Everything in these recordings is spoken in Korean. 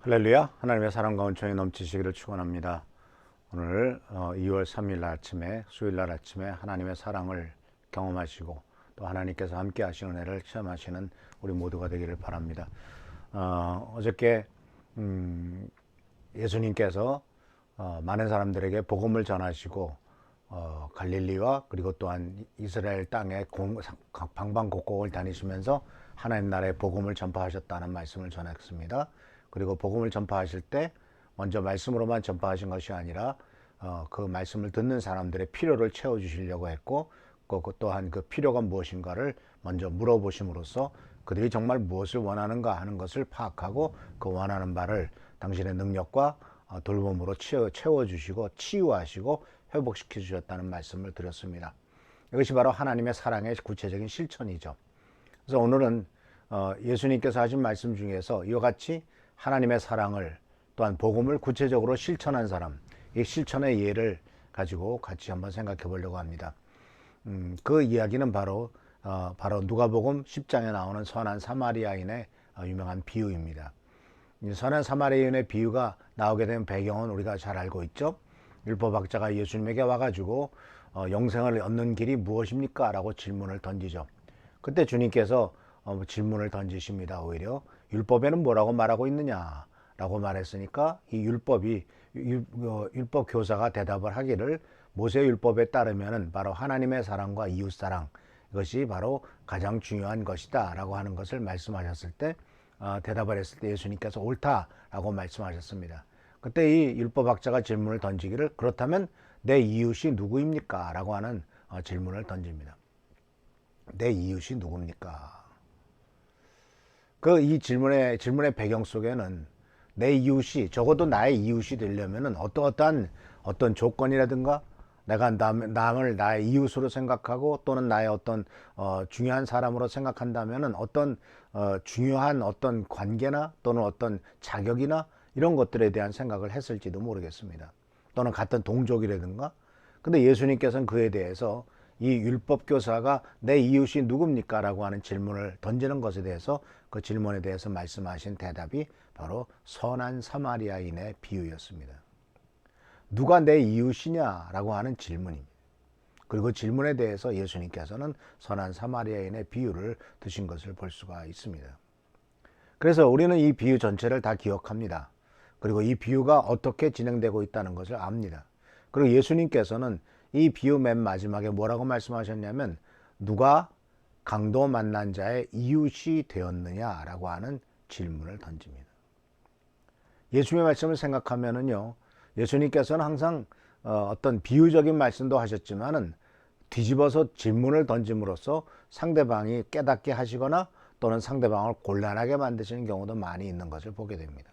할렐루야. 하나님의 사랑과 은총이 넘치시기를 축원합니다. 오늘 2월 3일 아침에 수요일 날 아침에 하나님의 사랑을 경험하시고 또 하나님께서 함께 하신 은혜를 체험하시는 우리 모두가 되기를 바랍니다. 어저께 예수님께서 많은 사람들에게 복음을 전하시고 갈릴리와 그리고 또한 이스라엘 땅의 방방곡곡을 다니시면서 하나님 나라의 복음을 전파하셨다는 말씀을 전했습니다. 그리고 복음을 전파하실 때 먼저 말씀으로만 전파하신 것이 아니라 그 말씀을 듣는 사람들의 필요를 채워주시려고 했고 또한 그 필요가 무엇인가를 먼저 물어보심으로써 그들이 정말 무엇을 원하는가 하는 것을 파악하고 그 원하는 바를 당신의 능력과 돌봄으로 채워주시고 치유하시고 회복시켜 주셨다는 말씀을 드렸습니다. 이것이 바로 하나님의 사랑의 구체적인 실천이죠. 그래서 오늘은 예수님께서 하신 말씀 중에서 이와 같이 하나님의 사랑을 또한 복음을 구체적으로 실천한 사람, 이 실천의 예를 가지고 같이 한번 생각해 보려고 합니다. 그 이야기는 바로 누가복음 10장에 나오는 선한 사마리아인의 유명한 비유입니다. 선한 사마리아인의 비유가 나오게 된 배경은 우리가 잘 알고 있죠. 율법학자가 예수님에게 와가지고 영생을 얻는 길이 무엇입니까? 라고 질문을 던지죠. 그때 주님께서 질문을 던지십니다. 오히려 율법에는 뭐라고 말하고 있느냐 라고 말했으니까 이 율법 교사가 대답을 하기를 모세 율법에 따르면은 바로 하나님의 사랑과 이웃 사랑, 이것이 바로 가장 중요한 것이다 라고 하는 것을 말씀하셨을 때 대답을 했을 때 예수님께서 옳다라고 말씀하셨습니다. 그때 이 율법학자가 질문을 던지기를 그렇다면 내 이웃이 누구입니까? 라고 하는 질문을 던집니다. 내 이웃이 누굽니까? 이 질문의 배경 속에는 내 이웃이 적어도 나의 이웃이 되려면은 어떤 조건이라든가 내가 남을 나의 이웃으로 생각하고 또는 나의 어떤 중요한 사람으로 생각한다면은 중요한 어떤 관계나 또는 어떤 자격이나 이런 것들에 대한 생각을 했을지도 모르겠습니다. 또는 같은 동족이라든가. 근데 예수님께서는 그에 대해서 이 율법 교사가 내 이웃이 누굽니까? 라고 하는 질문을 던지는 것에 대해서 그 질문에 대해서 말씀하신 대답이 바로 선한 사마리아인의 비유였습니다. 누가 내 이웃이냐? 라고 하는 질문입니다. 그리고 질문에 대해서 예수님께서는 선한 사마리아인의 비유를 드신 것을 볼 수가 있습니다. 그래서 우리는 이 비유 전체를 다 기억합니다. 그리고 이 비유가 어떻게 진행되고 있다는 것을 압니다. 그리고 예수님께서는 이 비유 맨 마지막에 뭐라고 말씀하셨냐면 누가 강도 만난 자의 이웃이 되었느냐라고 하는 질문을 던집니다. 예수님의 말씀을 생각하면은요, 예수님께서는 항상 어떤 비유적인 말씀도 하셨지만은 뒤집어서 질문을 던짐으로써 상대방이 깨닫게 하시거나 또는 상대방을 곤란하게 만드시는 경우도 많이 있는 것을 보게 됩니다.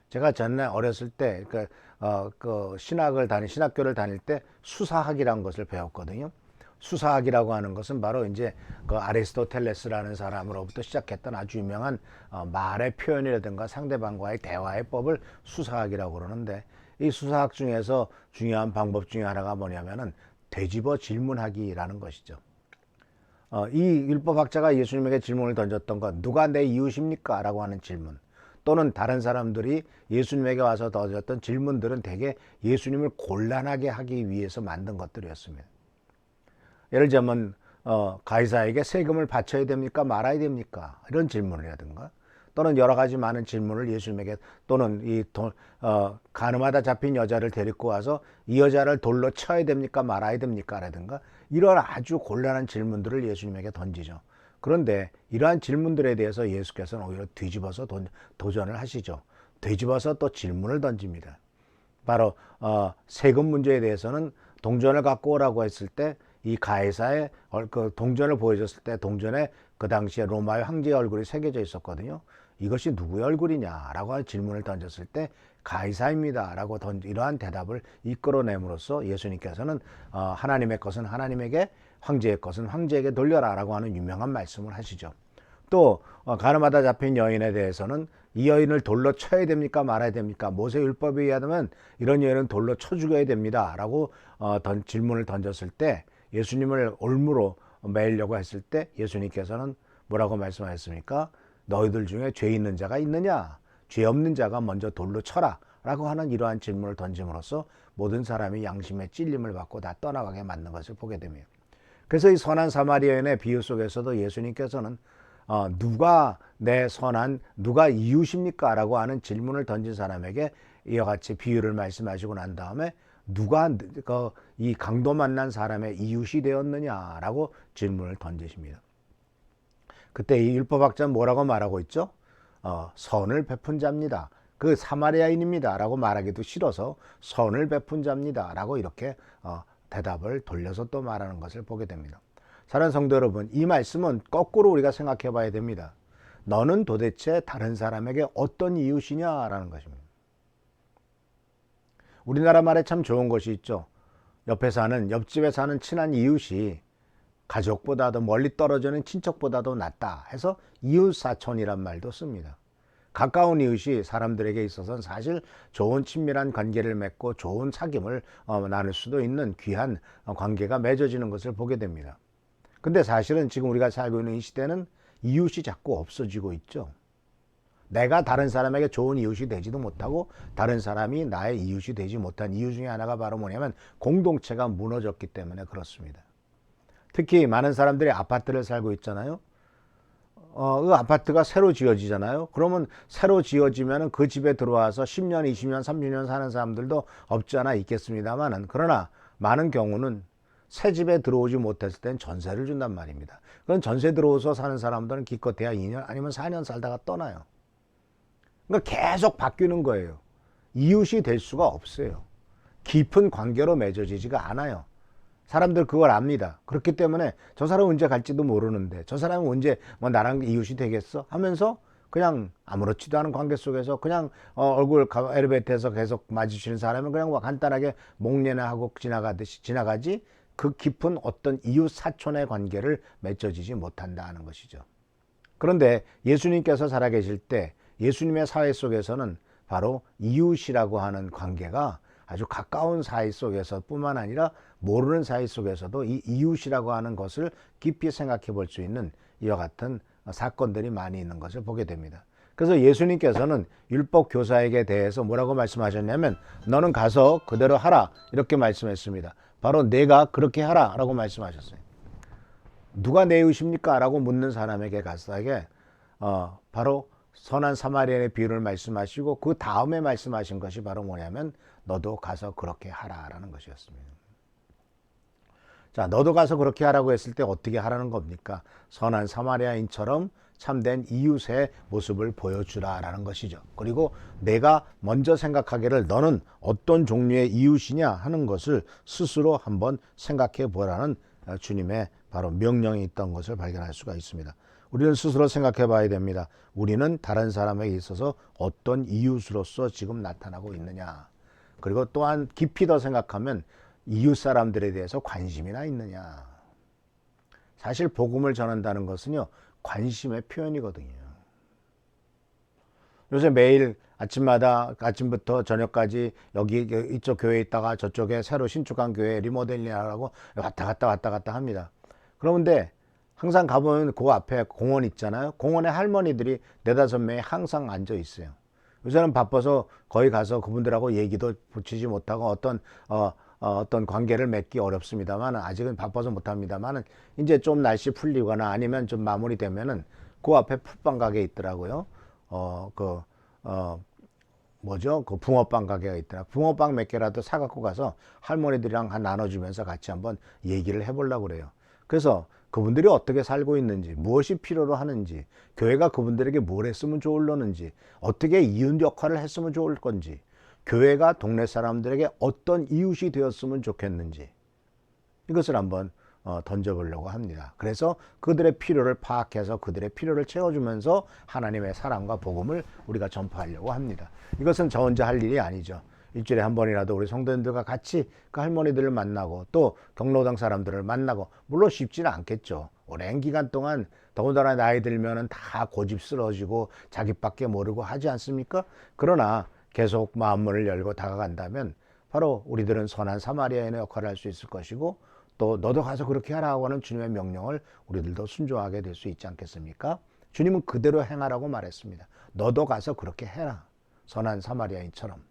제가 전에 어렸을 때 신학교를 다닐 때 수사학이라는 것을 배웠거든요. 수사학이라고 하는 것은 바로 이제 그 아리스토텔레스라는 사람으로부터 시작했던 아주 유명한 말의 표현이라든가 상대방과의 대화의 법을 수사학이라고 그러는데 이 수사학 중에서 중요한 방법 중에 하나가 뭐냐면은 되짚어 질문하기라는 것이죠. 이 율법학자가 예수님에게 질문을 던졌던 것, 누가 내 이웃입니까? 라고 하는 질문. 또는 다른 사람들이 예수님에게 와서 던졌던 질문들은 대개 예수님을 곤란하게 하기 위해서 만든 것들이었습니다. 예를 들자면 가이사에게 세금을 바쳐야 됩니까? 말아야 됩니까? 이런 질문이라든가 또는 여러 가지 많은 질문을 예수님에게 또는 가늠하다 잡힌 여자를 데리고 와서 이 여자를 돌로 쳐야 됩니까? 말아야 됩니까? 라든가 이런 아주 곤란한 질문들을 예수님에게 던지죠. 그런데 이러한 질문들에 대해서 예수께서는 오히려 뒤집어서 도전을 하시죠. 뒤집어서 또 질문을 던집니다. 바로 세금 문제에 대해서는 동전을 갖고 오라고 했을 때 이 가이사의 그 동전을 보여줬을 때 동전에 그 당시에 로마의 황제의 얼굴이 새겨져 있었거든요. 이것이 누구의 얼굴이냐라고 질문을 던졌을 때 가이사입니다 라고 이러한 대답을 이끌어냄으로써 예수님께서는 하나님의 것은 하나님에게 황제의 것은 황제에게 돌려라 라고 하는 유명한 말씀을 하시죠. 또 가늠하다 잡힌 여인에 대해서는 이 여인을 돌로 쳐야 됩니까? 말아야 됩니까? 모세 율법에 의하면 이런 여인은 돌로 쳐 죽여야 됩니다 라고 질문을 던졌을 때 예수님을 올무로 매이려고 했을 때 예수님께서는 뭐라고 말씀하셨습니까? 너희들 중에 죄 있는 자가 있느냐? 죄 없는 자가 먼저 돌로 쳐라 라고 하는 이러한 질문을 던짐으로써 모든 사람이 양심의 찔림을 받고 다 떠나가게 만든 것을 보게 됩니다. 그래서 이 선한 사마리아인의 비유 속에서도 예수님께서는 누가 이웃입니까? 라고 하는 질문을 던진 사람에게 이와 같이 비유를 말씀하시고 난 다음에 누가 이 강도 만난 사람의 이웃이 되었느냐라고 질문을 던지십니다. 그때 이 율법학자는 뭐라고 말하고 있죠? 선을 베푼 자입니다. 그 사마리아인입니다. 라고 말하기도 싫어서 선을 베푼 자입니다. 라고 이렇게 대답을 돌려서 또 말하는 것을 보게 됩니다. 사랑하는 성도 여러분, 이 말씀은 거꾸로 우리가 생각해 봐야 됩니다. 너는 도대체 다른 사람에게 어떤 이웃이냐라는 것입니다. 우리나라 말에 참 좋은 것이 있죠. 옆집에 사는 친한 이웃이 가족보다도 멀리 떨어지는 친척보다도 낫다 해서 이웃사촌이란 말도 씁니다. 가까운 이웃이 사람들에게 있어서는 사실 좋은 친밀한 관계를 맺고 좋은 사귐을 나눌 수도 있는 귀한 관계가 맺어지는 것을 보게 됩니다. 근데 사실은 지금 우리가 살고 있는 이 시대는 이웃이 자꾸 없어지고 있죠. 내가 다른 사람에게 좋은 이웃이 되지도 못하고 다른 사람이 나의 이웃이 되지 못한 이유 중에 하나가 바로 뭐냐면 공동체가 무너졌기 때문에 그렇습니다. 특히 많은 사람들이 아파트를 살고 있잖아요. 그 아파트가 새로 지어지잖아요. 그러면 새로 지어지면 그 집에 들어와서 10년, 20년, 30년 사는 사람들도 없지 않아 있겠습니다만은, 그러나 많은 경우는 새 집에 들어오지 못했을 땐 전세를 준단 말입니다. 그럼 전세 들어오서 사는 사람들은 기껏해야 2년 아니면 4년 살다가 떠나요. 그러니까 계속 바뀌는 거예요. 이웃이 될 수가 없어요. 깊은 관계로 맺어지지가 않아요. 사람들 그걸 압니다. 그렇기 때문에 저 사람은 언제 갈지도 모르는데 저 사람은 언제 나랑 이웃이 되겠어? 하면서 그냥 아무렇지도 않은 관계 속에서 그냥 얼굴 엘리베이터에서 계속 마주치는 사람은 그냥 간단하게 목례나 하고 지나가지 그 깊은 어떤 이웃 사촌의 관계를 맺어지지 못한다는 것이죠. 그런데 예수님께서 살아계실 때 예수님의 사회 속에서는 바로 이웃이라고 하는 관계가 아주 가까운 사이 속에서 뿐만 아니라 모르는 사이 속에서도 이 이웃이라고 하는 것을 깊이 생각해 볼 수 있는 이와 같은 사건들이 많이 있는 것을 보게 됩니다. 그래서 예수님께서는 율법 교사에게 대해서 뭐라고 말씀하셨냐면 너는 가서 그대로 하라 이렇게 말씀했습니다. 바로 내가 그렇게 하라 라고 말씀하셨어요. 누가 내 이웃입니까? 라고 묻는 사람에게 가서에게 바로 선한 사마리아인의 비유를 말씀하시고 그 다음에 말씀하신 것이 바로 뭐냐면 너도 가서 그렇게 하라라는 것이었습니다. 자, 너도 가서 그렇게 하라고 했을 때 어떻게 하라는 겁니까? 선한 사마리아인처럼 참된 이웃의 모습을 보여주라라는 것이죠. 그리고 내가 먼저 생각하기를 너는 어떤 종류의 이웃이냐 하는 것을 스스로 한번 생각해 보라는 주님의 바로 명령이 있던 것을 발견할 수가 있습니다. 우리는 스스로 생각해 봐야 됩니다. 우리는 다른 사람에게 있어서 어떤 이웃으로서 지금 나타나고 있느냐. 그리고 또한 깊이 더 생각하면 이웃 사람들에 대해서 관심이나 있느냐. 사실 복음을 전한다는 것은요, 관심의 표현이거든요. 요새 매일 아침부터 저녁까지 여기 이쪽 교회에 있다가 저쪽에 새로 신축한 교회 리모델링하라고 왔다 갔다 합니다. 그런데 항상 가보면 그 앞에 공원 있잖아요. 공원에 할머니들이 4-5명이 항상 앉아 있어요. 요새는 바빠서 거기 가서 그분들하고 얘기도 붙이지 못하고 어떤 관계를 맺기 어렵습니다만 아직은 바빠서 못합니다만 이제 좀 날씨 풀리거나 아니면 좀 마무리되면은 그 앞에 풋빵 가게 있더라고요. 그 붕어빵 가게가 있더라. 붕어빵 몇 개라도 사갖고 가서 할머니들이랑 나눠주면서 같이 한번 얘기를 해보려고 그래요. 그래서 그분들이 어떻게 살고 있는지, 무엇이 필요로 하는지, 교회가 그분들에게 뭘 했으면 좋을는지, 어떻게 이웃 역할을 했으면 좋을 건지, 교회가 동네 사람들에게 어떤 이웃이 되었으면 좋겠는지 이것을 한번 던져보려고 합니다. 그래서 그들의 필요를 파악해서 그들의 필요를 채워주면서 하나님의 사랑과 복음을 우리가 전파하려고 합니다. 이것은 저 혼자 할 일이 아니죠. 일주일에 한 번이라도 우리 성도님들과 같이 그 할머니들을 만나고 또 경로당 사람들을 만나고, 물론 쉽지는 않겠죠. 오랜 기간 동안 더군다나 나이 들면은 다 고집스러워지고 자기밖에 모르고 하지 않습니까? 그러나 계속 마음문을 열고 다가간다면 바로 우리들은 선한 사마리아인의 역할을 할 수 있을 것이고, 또 너도 가서 그렇게 하라고 하는 주님의 명령을 우리들도 순종하게 될 수 있지 않겠습니까? 주님은 그대로 행하라고 말했습니다. 너도 가서 그렇게 해라. 선한 사마리아인처럼.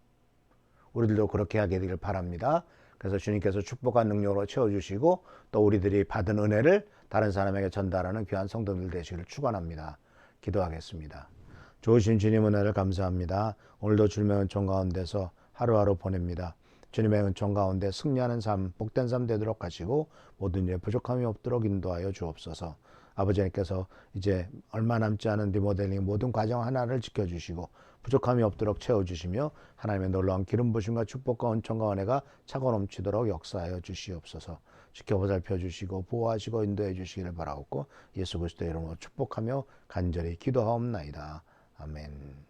우리들도 그렇게 하게 되길 바랍니다. 그래서 주님께서 축복한 능력으로 채워주시고 또 우리들이 받은 은혜를 다른 사람에게 전달하는 귀한 성도들 되시기를 축원합니다. 기도하겠습니다. 좋으신 주님 은혜를 감사합니다. 오늘도 주님의 은총 가운데서 하루하루 보냅니다. 주님의 은총 가운데 승리하는 삶, 복된 삶 되도록 하시고 모든 일에 부족함이 없도록 인도하여 주옵소서. 아버지께서 이제 얼마 남지 않은 리모델링 모든 과정 하나를 지켜주시고 부족함이 없도록 채워주시며 하나님의 놀라운 기름 부심과 축복과 은총과 은혜가 차고 넘치도록 역사하여 주시옵소서. 지켜보살펴 주시고 보호하시고 인도해 주시기를 바라옵고 예수 그리스도의 이름으로 축복하며 간절히 기도하옵나이다. 아멘.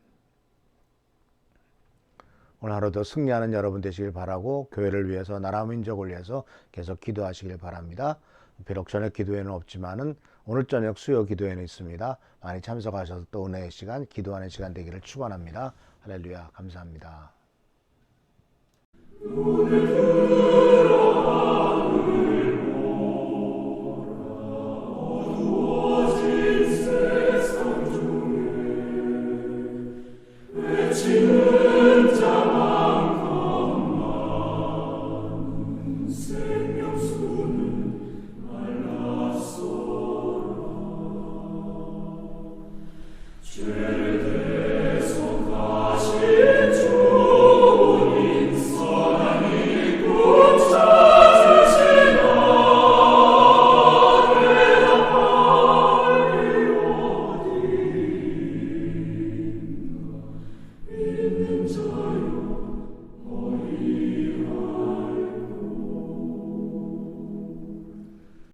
오늘 하루도 승리하는 여러분 되시길 바라고 교회를 위해서 나라 민족을 위해서 계속 기도하시길 바랍니다. 비록 저녁 기도회는 없지만은 오늘 저녁 수요 기도회는 있습니다. 많이 참석하셔서 또 은혜의 시간, 기도하는 시간 되기를 축원합니다. 할렐루야, 감사합니다.